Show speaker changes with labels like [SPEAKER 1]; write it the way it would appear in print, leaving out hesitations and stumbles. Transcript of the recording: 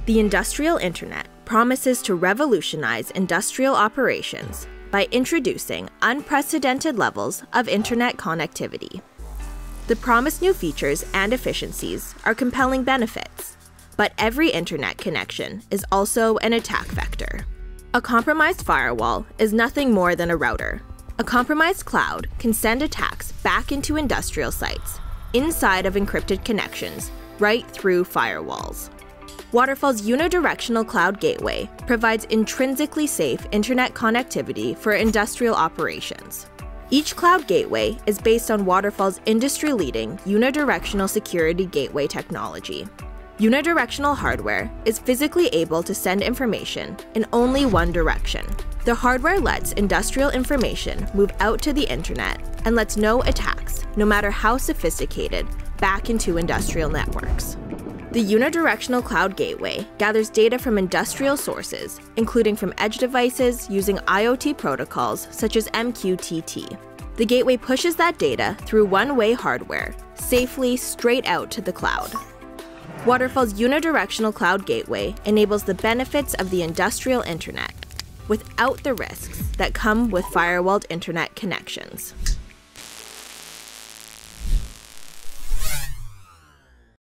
[SPEAKER 1] The Industrial Internet promises to revolutionize industrial operations by introducing unprecedented levels of internet connectivity. The promised new features and efficiencies are compelling benefits, but every internet connection is also an attack vector. A compromised firewall is nothing more than a router. A compromised cloud can send attacks back into industrial sites, inside of encrypted connections, right through firewalls. Waterfall's Unidirectional Cloud Gateway provides intrinsically safe internet connectivity for industrial operations. Each cloud gateway is based on Waterfall's industry-leading Unidirectional Security Gateway technology. Unidirectional hardware is physically able to send information in only one direction. The hardware lets industrial information move out to the internet and lets no attacks, no matter how sophisticated, back into industrial networks. The Unidirectional Cloud Gateway gathers data from industrial sources, including from edge devices using IoT protocols such as MQTT. The gateway pushes that data through one-way hardware, safely straight out to the cloud. Waterfall's Unidirectional Cloud Gateway enables the benefits of the industrial internet without the risks that come with firewalled internet connections.